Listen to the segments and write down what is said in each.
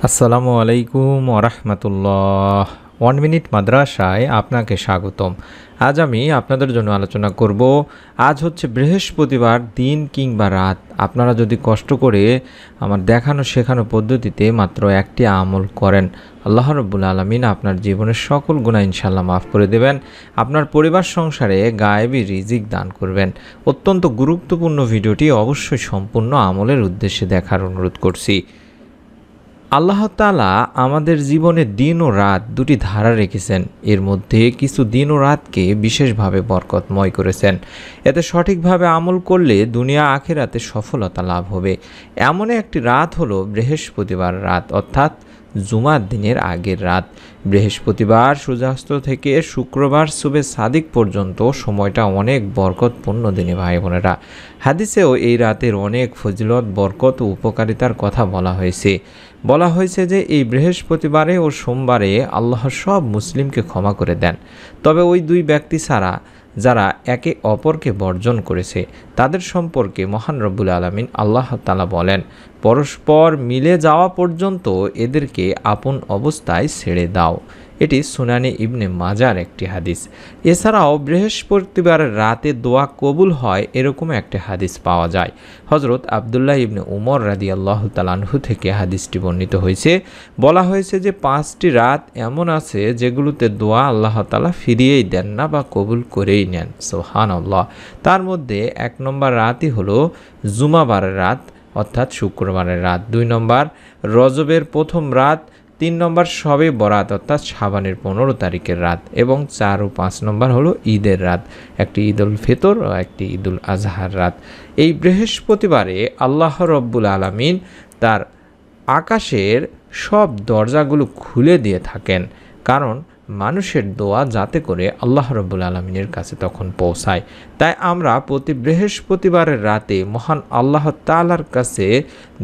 আসসালামু আলাইকুম ওরহমতুল্লাহ। 1 মিনিট মাদ্রাসায় আপনাকে স্বাগতম। আজ আমি আপনাদের জন্য আলোচনা করব। আজ হচ্ছে বৃহস্পতিবার দিন কিংবা রাত। আপনারা যদি কষ্ট করে আমার দেখানো শেখানো পদ্ধতিতে মাত্র একটি আমল করেন, আল্লাহ রাব্বুল আলামিন আপনার জীবনের সকল গুনাহ ইনশাআল্লাহ মাফ করে দেবেন। আপনার পরিবার সংসারে গায়েবী রিজিক দান করবেন। অত্যন্ত গুরুত্বপূর্ণ ভিডিওটি অবশ্যই সম্পূর্ণ আমলের উদ্দেশ্যে দেখার অনুরোধ করছি। আল্লাহ তাআলা আমাদের জীবনে দিন ও রাত দুটি ধারা রেখেছেন। এর মধ্যে কিছু দিন ও রাতকে বিশেষভাবে বরকতময় করেছেন। এতে সঠিকভাবে আমল করলে দুনিয়া আখিরাতে সফলতা লাভ হবে। এমন একটি রাত হলো বৃহস্পতিবার রাত, অর্থাৎ জুমার দিনের আগের রাত। বৃহস্পতিবার সূর্যাস্ত থেকে শুক্রবার সুবে সাদিক পর্যন্ত সময়টা অনেক বরকতপূর্ণ দিনে ভাই বোনেরা। হাদিসেও এই রাতের অনেক ফজিলত, বরকত ও উপকারিতার কথা বলা হয়েছে যে এই বৃহস্পতিবারে ও সোমবারে আল্লাহ সব মুসলিমকে ক্ষমা করে দেন, তবে ওই দুই ব্যক্তি ছাড়া যারা একে অপরকে বর্জন করেছে তাদের সম্পর্কে মহান রব্বুল আলামিন আল্লাহ তাআলা বলেন, পরস্পর মিলে যাওয়া পর্যন্ত এদেরকে আপন অবস্থায় ছেড়ে দাও। এটি সুনানে ইবনে মাজার একটি হাদিস। এছাড়াও বৃহস্পতিবারের রাতে দোয়া কবুল হয় এরকম একটি হাদিস পাওয়া যায়। হযরত আব্দুল্লাহ ইবনে উমর রাদিয়াল্লাহু তাআলা আনহু থেকে হাদিসটি বর্ণিত হয়েছে। বলা হয়েছে যে 5টি রাত এমন আছে যেগুলোতে দোয়া আল্লাহ তাআলা ফিরিয়েই দেন না বা কবুল করেই নেন। সুবহানাল্লাহ। তার মধ্যে 1 নম্বর রাতই হলো জুমাবারের রাত, অর্থাৎ শুক্রবারের রাত। 2 নম্বর রজবের প্রথম রাত। 3 নম্বর শবে বরাত, অর্থাৎ শাবানের 15 তারিখের রাত। এবং 4 ও 5 নম্বর হলো ঈদের রাত, একটি ঈদুল ফিতর ও একটি ঈদুল আজহার রাত। এই বৃহস্পতিবারে আল্লাহ রব্বুল আলামিন তার আকাশের সব দরজাগুলো খুলে দিয়ে থাকেন, কারণ মানুষের দোয়া যাতে করে আল্লাহ রব্বুল আলামিনের কাছে তখন পৌঁছায়। তাই আমরা প্রতি বৃহস্পতিবারের রাতে মহান আল্লাহ তাআলার কাছে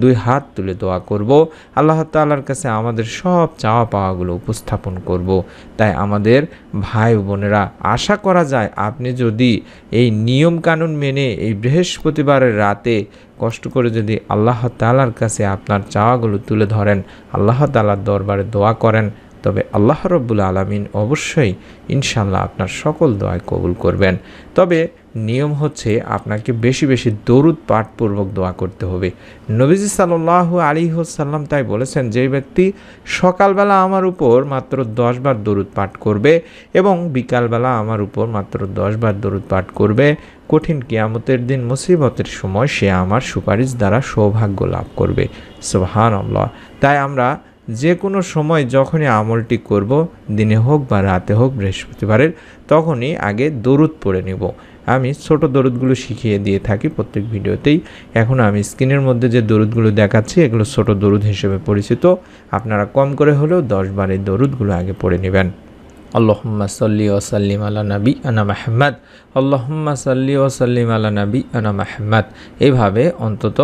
2 হাত তুলে দোয়া করব। আল্লাহ তাআলার কাছে আমাদের সব চাওয়া পাওয়াগুলো উপস্থাপন করব। তাই আমাদের ভাই বোনেরা, আশা করা যায় আপনি যদি এই নিয়ম কানুন মেনে এই বৃহস্পতিবারের রাতে কষ্ট করে যদি আল্লাহ তাআলার কাছে আপনার চাওয়াগুলো তুলে ধরেন, আল্লাহ তাআলার দরবারে দোয়া করেন, তবে আল্লাহ রব্বুল আলামিন অবশ্যই ইনশাআল্লাহ আপনার সকল দোয়া কবুল করবেন। তবে নিয়ম হচ্ছে আপনাকে বেশি বেশি দরুদ পাঠপূর্বক দোয়া করতে হবে। নবীজি সাল্লাল্লাহু আলাইহি ওয়াসাল্লাম তাই বলেছেন, যে ব্যক্তি সকালবেলা আমার উপর মাত্র 10 বার দরুদ পাঠ করবে এবং বিকালবেলা আমার উপর মাত্র 10 বার দরুদ পাঠ করবে, কঠিন কিয়ামতের দিন মুসিবতের সময় সে আমার সুপারিশ দ্বারা সৌভাগ্য লাভ করবে। সুবহানাল্লাহ। তাই আমরা যে কোনো সময় যখনই আমলটি করব, দিনে হোক বা রাতে হোক বৃহস্পতিবারের, তখনই আগে দরুদ পড়ে নেব। আমি ছোট দরুদগুলো শিখিয়ে দিয়ে থাকি প্রত্যেক ভিডিওতেই। এখন আমি স্ক্রিনের মধ্যে যে দরুদগুলো দেখাচ্ছি এগুলো ছোট দরুদ হিসেবে পরিচিত। আপনারা কম করে হলেও 10 বার এই দরুদগুলো আগে পড়ে নেবেন। আল্লাহুম্মা সাল্লি ওয়া সাল্লিম আলা নাবিয়িনা মুহাম্মদ, আল্লাহুম্মা সাল্লি ওয়া সাল্লিম আলা নাবিয়িনা মুহাম্মদ। এইভাবে অন্তত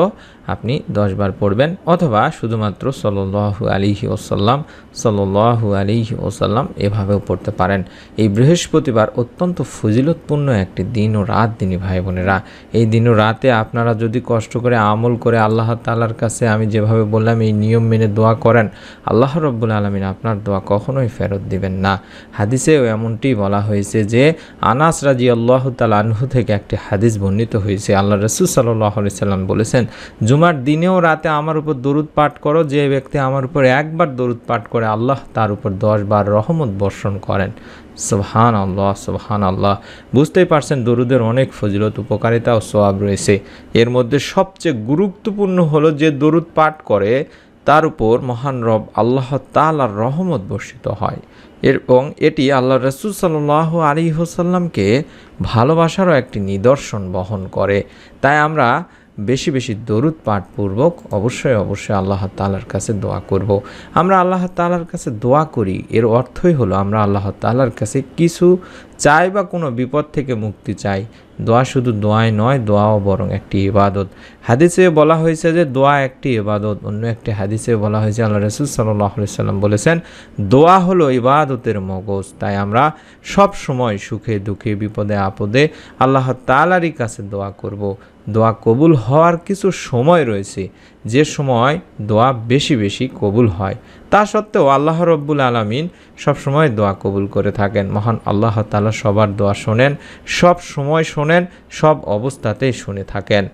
আপনি 10 বার পড়বেন, অথবা শুধুমাত্র সাল্লাল্লাহু আলাইহি ওয়াসাল্লাম সাল্লাল্লাহু আলাইহি ওয়াসাল্লাম এভাবেও পড়তে পারেন। এই বৃহস্পতিবার অত্যন্ত ফজিলতপূর্ণ একটি দিন ও রাত দিনী ভাই বোনেরা। এই দিন ও রাতে আপনারা যদি কষ্ট করে আমল করে আল্লাহ তাআলার কাছে আমি যেভাবে বললাম এই নিয়ম মেনে দোয়া করেন, আল্লাহ রাব্বুল আলামিন আপনার দোয়া কখনোই ফেরত দিবেন না। হাদিসেও এমনটি বলা হয়েছে যে আনাস রাদিয়াল্লাহু তাআলা আনহু থেকে একটি হাদিস বর্ণিত হয়েছে। আল্লাহ রাসূল সাল্লাল্লাহু আলাইহি সাল্লাম বলেছেন, জুমার দিনেও রাতে আমার উপর দরুদ পাঠ করো। যে ব্যক্তি আমার উপর 1 বার দরুদ পাঠ করে আল্লাহ তার উপর 10 বার রহমত বর্ষণ করেন। সুবহানাল্লাহ, সুবহানাল্লাহ। বুঝতেই পারছেন দরুদের অনেক ফজিলত, উপকারিতা ও সওয়াব রয়েছে। এর মধ্যে সবচেয়ে গুরুত্বপূর্ণ হলো যে দরুদ পাঠ করে তার উপর মহান রব আল্লাহ তাআলার রহমত বর্ষিত হয়, এবং এটি আল্লাহ রাসূল সাল্লাল্লাহু আলাইহি ওয়াসাল্লামকে ভালোবাসারও একটি নিদর্শন বহন করে। তাই আমরা বেশি বেশি দরুদ পাঠপূর্বক অবশ্যই আল্লাহ তাআলার কাছে দোয়া করব। আমরা আল্লাহ তাআলার কাছে দোয়া করি, এর অর্থই হলো আমরা আল্লাহ তাআলার কাছে কিছু চাই বা কোনো বিপদ থেকে মুক্তি চাই। দোয়া শুধু দোয়াই নয়, দোয়াও বরং একটি ইবাদত। হাদিসে বলা হয়েছে যে দোয়া একটি ইবাদত। অন্য একটি হাদিসে বলা হয়েছে, আল্লাহ রাসূল সাল্লাল্লাহু আলাইহি সাল্লাম বলেছেন, দোয়া হলো ইবাদতের মগজ। তাই আমরা সব সময় সুখে দুঃখে বিপদে আপদে আল্লাহ তাআলারই কাছে দোয়া করব। দোয়া কবুল হওয়ার কিছু সময় রয়েছে, যে সময় দোয়া বেশি বেশি কবুল হয়। তা সত্ত্বেও আল্লাহ রব্বুল আলামিন সবসময় দোয়া কবুল করে থাকেন। মহান আল্লাহ তাআলা সবার দোয়া শোনেন, সব সময় শোনেন, সব অবস্থাতেই শুনে থাকেন।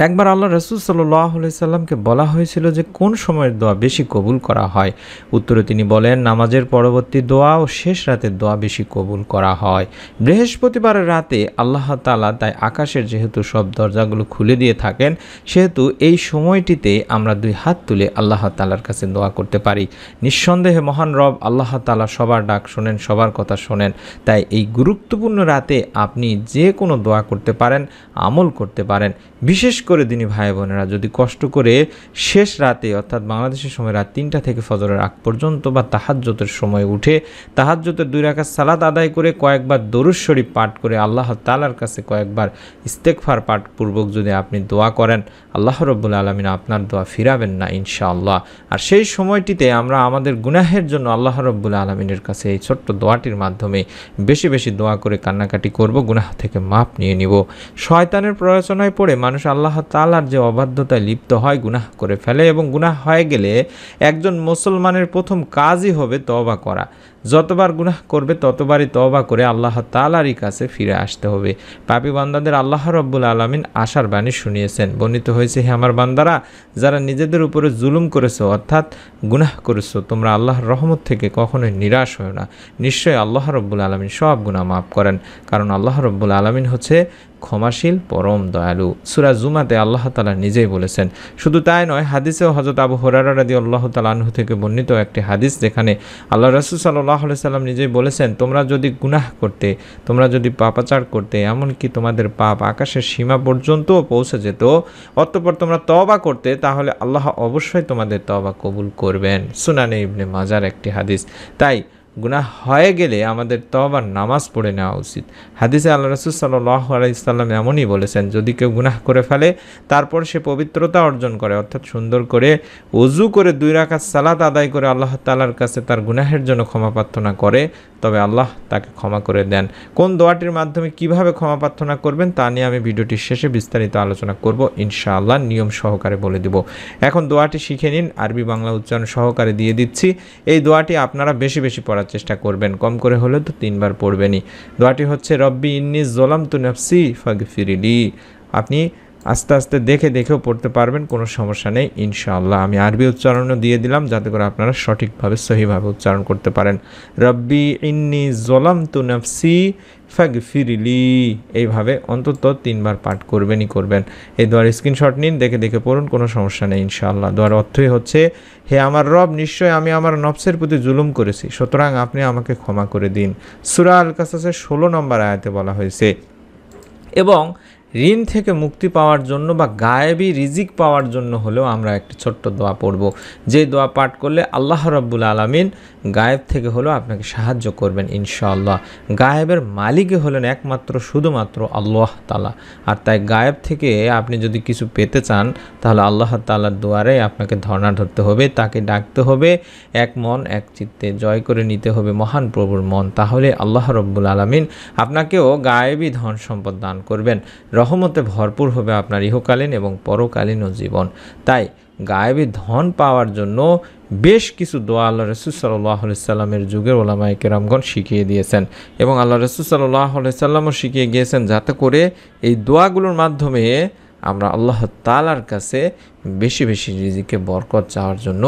একবার আল্লাহ রাসূল সাল্লাল্লাহু আলাইহি সাল্লামকে বলা হয়েছিল যে কোন সময়ের দোয়া বেশি কবুল করা হয়। উত্তরে তিনি বলেন, নামাজের পরবর্তী দোয়া ও শেষ রাতের দোয়া বেশি কবুল করা হয়। বৃহস্পতিবারের রাতে আল্লাহ তাআলা তাই আকাশের যেহেতু সব দরজাগুলো খুলে দিয়ে থাকেন, সেহেতু এই সময়টিতে আমরা দুই হাত তুলে আল্লাহ তাআলার কাছে দোয়া করতে পারি। নিঃসন্দেহে মহান রব আল্লাহ তাআলা সবার ডাক শোনেন, সবার কথা শোনেন। তাই এই গুরুত্বপূর্ণ রাতে আপনি যে কোনো দোয়া করতে পারেন, আমল করতে পারেন। বিশেষ করে দিনী ভাই বোনেরা যদি কষ্ট করে শেষ রাতে অর্থাৎ বাংলাদেশের সময় রাত 3টা থেকে ফজরের আগ পর্যন্ত বা তাহাজ্জুদের সময় উঠে তাহাজ্জুদের 2 রাকাত সালাত আদায় করে কয়েকবার দরুদ শরীফ পাঠ করে আল্লাহ তাআলার কাছে কয়েকবার ইস্তেগফার পাঠ পূর্বক যদি আপনি দোয়া করেন, আল্লাহ রাব্বুল আলামিন আপনার দোয়া ফিরাবেন না ইনশাআল্লাহ। আর সেই সময়টিতে আমরা আমাদের গুনাহের জন্য আল্লাহ রাব্বুল আলামিনের কাছে এই ছোট্ট দোয়াটির মাধ্যমে বেশি বেশি দোয়া করে কান্নাকাটি করব, গুনাহ থেকে মাপ নিয়ে নিব। শয়তানের প্ররোচনায় পড়ে মানুষ আল্লাহ তাআলার যে অবাধ্যতায় লিপ্ত হয়, গুনাহ করে ফেলে এবং গুনাহ হয়ে গেলে একজন মুসলমানের প্রথম কাজই হবে তওবা করা। যতবার গুনাহ করবে ততবারই তওবা করে আল্লাহ তাআলারই কাছে ফিরে আসতে হবে। পাপী বান্দাদের আল্লাহ রাব্বুল আলামিন আশার বাণী শুনিয়েছেন। বর্ণিত হয়েছে, হে আমার বান্দারা, যারা নিজেদের উপরে জুলুম করেছো অর্থাৎ গুনাহ করেছো, তোমরা আল্লাহর রহমত থেকে কখনোই নিরাশ হও না। নিশ্চয়ই আল্লাহ রাব্বুল আলামিন সব গুনাহ মাফ করেন, কারণ আল্লাহ রাব্বুল আলামিন হচ্ছে ক্ষমাশীল, পরম দয়ালু। সূরা জুমাতে আল্লাহ তাআলা নিজেই বলেছেন। শুধু তাই নয়, হাদিসেও হযরত আবু হুরায়রা রাদিয়াল্লাহু তাআলা আনহু থেকে বর্ণিত একটি হাদিস, যেখানে আল্লাহ রাসূল সাল্লাল্লাহু আলাইহি সাল্লাম নিজেই বলেছেন, তোমরা যদি গুনাহ করতে, তোমরা যদি পাপাচার করতে, এমনকি তোমাদের পাপ আকাশের সীমা পর্যন্ত পৌঁছে যেত, অতঃপর তোমরা তওবা করতে, তাহলে আল্লাহ অবশ্যই তোমাদের তওবা কবুল করবেন। সুনানে ইবনে মাজার একটি হাদিস। তাই গুনাহ হয়ে গেলে আমাদের তওবার নামাজ পড়ে নেওয়া উচিত। হাদিসে আল্লাহ রাসূল সাল্লাল্লাহু আলাইহি সাল্লাম এমনই বলেছেন, যদি কেউ গুনাহ করে ফেলে তারপর সে পবিত্রতা অর্জন করে অর্থাৎ সুন্দর করে ওযু করে 2 রাকাত সালাত আদায় করে আল্লাহ তাআলার কাছে তার গুনাহের জন্য ক্ষমা প্রার্থনা করে, তবে আল্লাহ তাকে ক্ষমা করে দেন। কোন দোয়াটির মাধ্যমে কিভাবে ক্ষমা প্রার্থনা করবেন তা নিয়ে আমি ভিডিওটির শেষে বিস্তারিত আলোচনা করব ইনশাআল্লাহ, নিয়ম সহকারে বলে দিব। এখন দোয়াটি শিখে নিন, আরবি বাংলা উচ্চারণ সহকারে দিয়ে দিচ্ছি। এই দোয়াটি আপনারা বেশি বেশি পড়ার চেষ্টা করবেন, কম করে হলে তো 3 বার পড়বেনই। দোয়াটি হচ্ছে, রব্বি ইন্নী যালামতু নাফসি ফাগফিরলি। আপনি আস্তে আস্তে দেখেও পড়তে পারবেন, কোনো সমস্যা নেই ইনশাআল্লাহ। আমি আরবি উচ্চারণও দিয়ে দিলাম যাতে করে আপনারা সঠিকভাবে সহিভাবে উচ্চারণ করতে পারেন। রব্বি ইন্নী যালামতু নাফসি ফাগফিরলি, এইভাবে অন্তত 3 বার পাঠ করবেন। এই দোয়ার স্ক্রিনশট নিন, দেখে পড়ুন, কোনো সমস্যা নেই ইনশাআল্লাহ। দোয়ার অর্থই হচ্ছে, হে আমার রব, নিশ্চয় আমি আমার নফসের প্রতি জুলুম করেছি, সুতরাং আপনি আমাকে ক্ষমা করে দিন। সূরা আল কাসাসের 16 নম্বর আয়াতে বলা হয়েছে। এবং ঋণ থেকে মুক্তি পাওয়ার জন্য বা গায়েবী রিজিক পাওয়ার জন্য হলেও আমরা একটি ছোট্ট দোয়া পড়ব, যে দোয়া পাঠ করলে আল্লাহ রাব্বুল আলামিন গায়েব থেকে হলেও আপনাকে সাহায্য করবেন ইনশাআল্লাহ। গায়েবের মালিকই হলেন একমাত্র শুধুমাত্র আল্লাহ তাআলা। আর তাই গায়েব থেকে আপনি যদি কিছু পেতে চান, তাহলে আল্লাহ তাআলার দুয়ারে আপনাকে ধর্ণা ধরতে হবে, তাকে ডাকতে হবে, এক মন এক চিত্তে জয় করে নিতে হবে মহান প্রভুর মন। তাহলে আল্লাহ রাব্বুল আলামিন আপনাকেও গায়েবী ধন সম্পদ দান করবেন, রহমতে ভরপুর হবে আপনার ইহকালীন এবং পরকালীনও জীবন। তাই গায়েবী ধন পাওয়ার জন্য বেশ কিছু দোয়া আল্লাহ রাসূল সাল্লাল্লাহু আলাইহি সাল্লামের যুগের ওলামায়ে কেরামগণ শিখিয়ে দিয়েছেন এবং আল্লাহ রাসূল সাল্লাল্লাহু আলাইহি সাল্লামও শিখিয়ে গিয়েছেন, যাতে করে এই দোয়াগুলোর মাধ্যমে আমরা আল্লাহ তাআলার কাছে বেশি বেশি রিজিকে বরকত চাওয়ার জন্য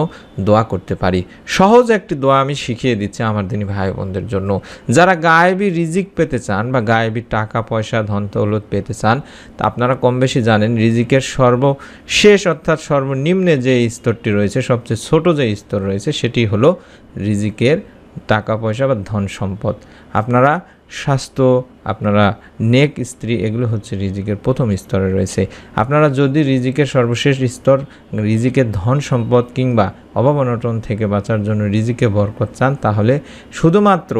দোয়া করতে পারি। সহজ একটি দোয়া আমি শিখিয়ে দিচ্ছি আমার দিনী ভাই বোনদের জন্য, যারা গায়েবী রিজিক পেতে চান বা গায়েবী টাকা পয়সা ধন দৌলত পেতে চান। তা আপনারা কম বেশি জানেন, রিজিকের সর্বশেষ অর্থাৎ সর্বনিম্নে যে স্তরটি রয়েছে, সবচেয়ে ছোট যে স্তর রয়েছে, সেটি হলো রিজিকের টাকা পয়সা বা ধন সম্পদ। আপনারা স্বাস্থ্য, আপনারা নেক স্ত্রী, এগুলো হচ্ছে রিজিকের প্রথম স্তরে রয়েছে। আপনারা যদি রিজিকের সর্বশেষ স্তর, রিজিকের ধন সম্পদ কিংবা অভাব অনটন থেকে বাঁচার জন্য রিজিকে বরকত চান, তাহলে শুধুমাত্র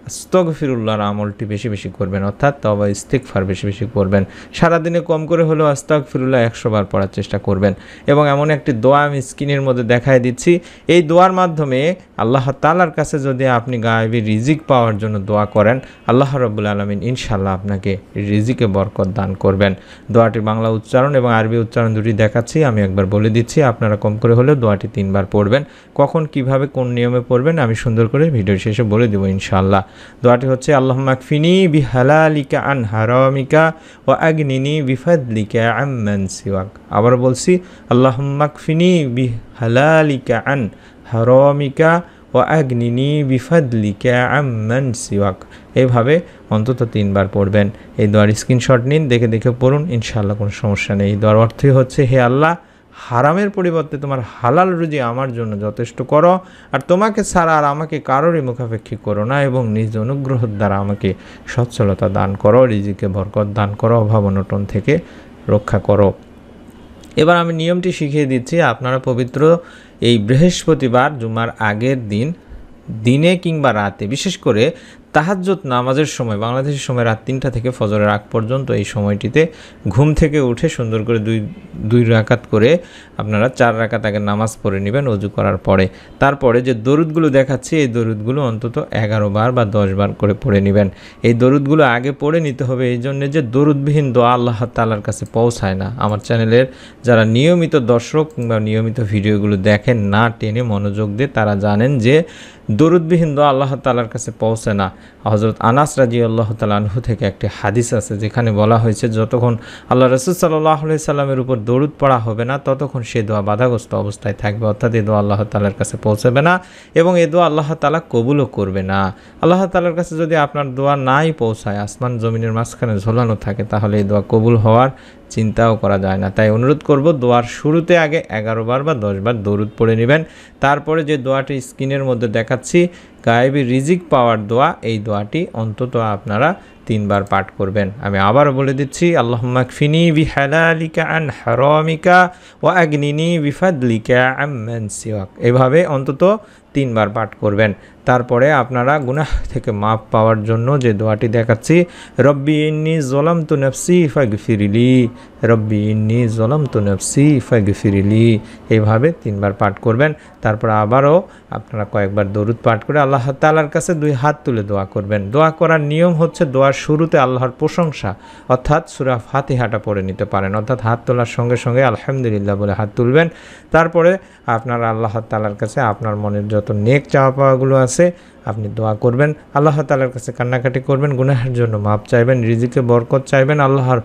আস্তাগফিরুল্লাহর আমলটি বেশি বেশি করবেন, অর্থাৎ তওবা ইস্তিগফার বেশি বেশি করবেন। সারাদিনে কম করে হলেও আস্তাগফিরুল্লাহ 100 বার পড়ার চেষ্টা করবেন। এবং এমন একটি দোয়া আমি স্ক্রিনের মধ্যে দেখায় দিচ্ছি, এই দোয়ার মাধ্যমে আল্লাহ তাআলার কাছে যদি আপনি গায়েবী রিজিক পাওয়ার জন্য দোয়া করেন, আল্লাহ রাব্বুল আলামিন ইনশাআল্লাহ আপনাকে রিজিকে বরকত দান করবেন। দোয়াটির বাংলা উচ্চারণ এবং আরবি উচ্চারণ দুটি দেখাচ্ছি, আমি একবার বলে দিচ্ছি, আপনারা কম করে হলেও দোয়াটি 3 বার পড়বেন। কখন কিভাবে কোন নিয়মে পড়বেন আমি সুন্দর করে ভিডিওর শেষে বলে দেবো ইনশাআল্লাহ। দোয়াটি হচ্ছে আল্লাহুম্মা কফিনি বিহালালিকা আন হারামিকা ওয়া আগনিনি বিফাদলিকা আম্মান সিওয়াক। আবার বলছি, আল্লাহুম্মা কফিনি বিহালালিকা আন হারামিকা ওয়া আগনিনি বিফাদলিকা আম্মান সিওয়াক। এইভাবে অন্তত 3 বার পড়বেন। এই দোয়ার স্ক্রিনশট নিন, দেখে দেখে পড়ুন, ইনশাআল্লাহ কোনো সমস্যা নেই। এই দোয়ার অর্থই হচ্ছে, হে আল্লাহ, হারামের পরিবর্তে তোমার হালাল রুজি আমার জন্য যথেষ্ট করো, আর তোমাকে ছাড়া আর আমাকে কারোরই মুখাপেক্ষী করো না, এবং নিজ অনুগ্রহের দ্বারা আমাকে সচ্ছলতা দান করো, রিজিকে বরকত দান করো, অভাব অনটন থেকে রক্ষা করো। এবার আমি নিয়মটি শিখিয়ে দিচ্ছি। আপনারা পবিত্র এই বৃহস্পতিবার জুমার আগের দিনে কিংবা রাতে, বিশেষ করে তাহাজ্জুদ নামাজের সময়, বাংলাদেশের সময় রাত 3টা থেকে ফজরের আগ পর্যন্ত, এই সময়টিতে ঘুম থেকে উঠে সুন্দর করে দুই রাকাত করে আপনারা 4 রাকাত আগে নামাজ পড়ে নেবেন ওযু করার পরে। তারপরে যে দরুদগুলো দেখাচ্ছি, এই দরুদগুলো অন্তত 11 বার বা 10 বার করে পড়ে নেবেন। এই দরুদগুলো আগে পড়ে নিতে হবে, এই জন্য যে দরুদবিহীন দোয়া আল্লাহ তাআলার কাছে পৌঁছায় না। আমার চ্যানেলের যারা নিয়মিত দর্শক কিংবা নিয়মিত ভিডিওগুলো দেখেন, না টেনে মনোযোগ দিয়ে, তারা জানেন যে দরুদবিহীন দোয়া আল্লাহ তাআলার কাছে পৌঁছে না। হযরত আনাস রাদিয়াল্লাহু তাআলা আনহু থেকে একটি হাদিস আছে, যেখানে বলা হয়েছে, যতক্ষণ আল্লাহ রাসূল সাল্লাল্লাহু আলাইহি সাল্লামের উপর দরুদ পড়া হবে না, ততক্ষণ সে দোয়া বাধাগ্রস্ত অবস্থায় থাকবে, অর্থাৎ এই দোয়া আল্লাহ তাআলার কাছে পৌঁছাবে না, এবং এই দোয়া আল্লাহ তাআলা কবুলও করবে না। আল্লাহ তাআলার কাছে যদি আপনার দোয়া নাই পৌঁছায়, আসমান জমিনের মাঝখানে ঝোলানো থাকে, তাহলে এই দোয়া কবুল হওয়ার চিন্তাও করা যায় না। তাই অনুরোধ করব, দোয়ার শুরুতে আগে 11 বার বা 10 বার দরুদ পড়ে নেবেন। তারপরে যে দোয়াটি স্ক্রিনের মধ্যে দেখাচ্ছি, গায়েবী রিজিক পাওয়ার দোয়া, এই দোয়াটি অন্তত আপনারা 3 বার পাঠ করবেন। আমি আবারও বলে দিচ্ছি, আল্লাহুম্মা কফিনি বিহালালিকা আন হারামিকা ওয়া আগনিনি বিফাদলিকা আম্মান সিওয়াক। এভাবে অন্তত 3 বার পাঠ করবেন। তারপরে আপনারা গুনাহ থেকে মাপ পাওয়ার জন্য যে দোয়াটি দেখাচ্ছি, রব্বি ইন্নী যালামতু নাফসি ফাগফিরলি, রব্বি ইন্নী যালামতু নাফসি ফাগফিরলি, এইভাবে 3 বার পাঠ করবেন। তারপর আবারও আপনারা কয়েকবার দরুদ পাঠ করে আল্লাহ তাআলার কাছে 2 হাত তুলে দোয়া করবেন। দোয়া করার নিয়ম হচ্ছে, দোয়ার শুরুতে আল্লাহর প্রশংসা, অর্থাৎ সূরা ফাতিহাটা পড়ে নিতে পারেন, অর্থাৎ হাত তোলার সঙ্গে সঙ্গে আলহামদুলিল্লাহ বলে হাত তুলবেন। তারপরে আপনারা আল্লাহ তাআলার কাছে আপনার মনের যত নেক চাওয়া পাওয়াগুলো আছে আপনি দোয়া করবেন, আল্লাহ তাআলার কাছে কান্নাকাটি করবেন, গুনাহের জন্য মাপ চাইবেন, রিজিকে বরকত চাইবেন, আল্লাহর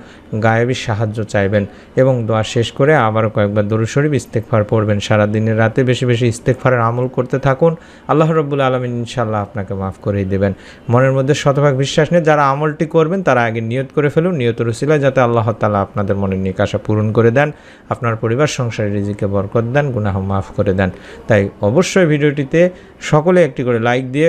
গায়েবী সাহায্য চাইবেন, এবং দোয়া শেষ করে আবারও কয়েকবার দরুদ শরীফ ইস্তেগফার পড়বেন। সারা দিনের রাতে বেশি বেশি ইস্তেগফারের আমল করতে থাকুন, আল্লাহ রাব্বুল আলামিন ইনশাআল্লাহ আপনাকে মাফ করেই দেবেন। মনের মধ্যে শতভাগ বিশ্বাস নিয়ে যারা আমলটি করবেন, তারা আগে নিয়ত করে ফেলুন, নিয়তের উসিলায় যাতে আল্লাহ তাআলা আপনাদের মনের নেক আশা পূরণ করে দেন, আপনার পরিবার সংসারে রিজিকে বরকত দেন, গুনাহ মাফ করে দেন। তাই অবশ্যই ভিডিওটিতে সকলে একটি করে লাইক দিয়ে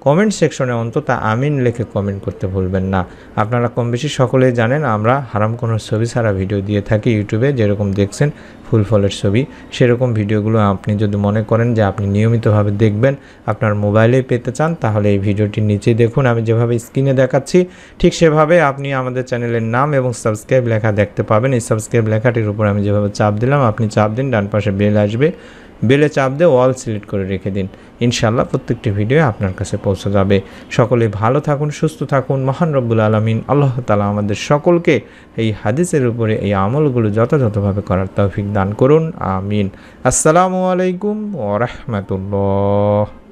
কমেন্ট সেকশনে অন্তত আমিন লিখে কমেন্ট করতে ভুলবেন না। আপনারা কম বেশি সকলেই জানেন, আমরা হারাম কোনো ছবি ছাড়া ভিডিও দিয়ে থাকি ইউটিউবে, যেরকম দেখছেন ফুল ফলের ছবি, সেরকম ভিডিওগুলো আপনি যদি মনে করেন যে আপনি নিয়মিতভাবে দেখবেন, আপনার মোবাইলে পেতে চান, তাহলে এই ভিডিওটির নিচেই দেখুন, আমি যেভাবে স্ক্রিনে দেখাচ্ছি ঠিক সেভাবে আপনি আমাদের চ্যানেলের নাম এবং সাবস্ক্রাইব লেখা দেখতে পাবেন। এই সাবস্ক্রাইব লেখাটির উপর আমি যেভাবে চাপ দিলাম, আপনি চাপ দিন, ডান পাশে বেল আসবে, বেলে চাপ দিয়ে অল সিলেক্ট করে রেখে দিন। ইনশাআল্লাহ প্রত্যেকটি ভিডিও আপনার কাছে পৌঁছে যাবে। সকলে ভালো থাকুন, সুস্থ থাকুন। মহান রব্বুল আলামিন আল্লাহ তাআলা আমাদের সকলকে এই হাদিসের উপরে এই আমলগুলো যথাযথভাবে করার তৌফিক দান করুন। আমিন। আসসালামু আলাইকুম ওয়া রাহমাতুল্লাহ।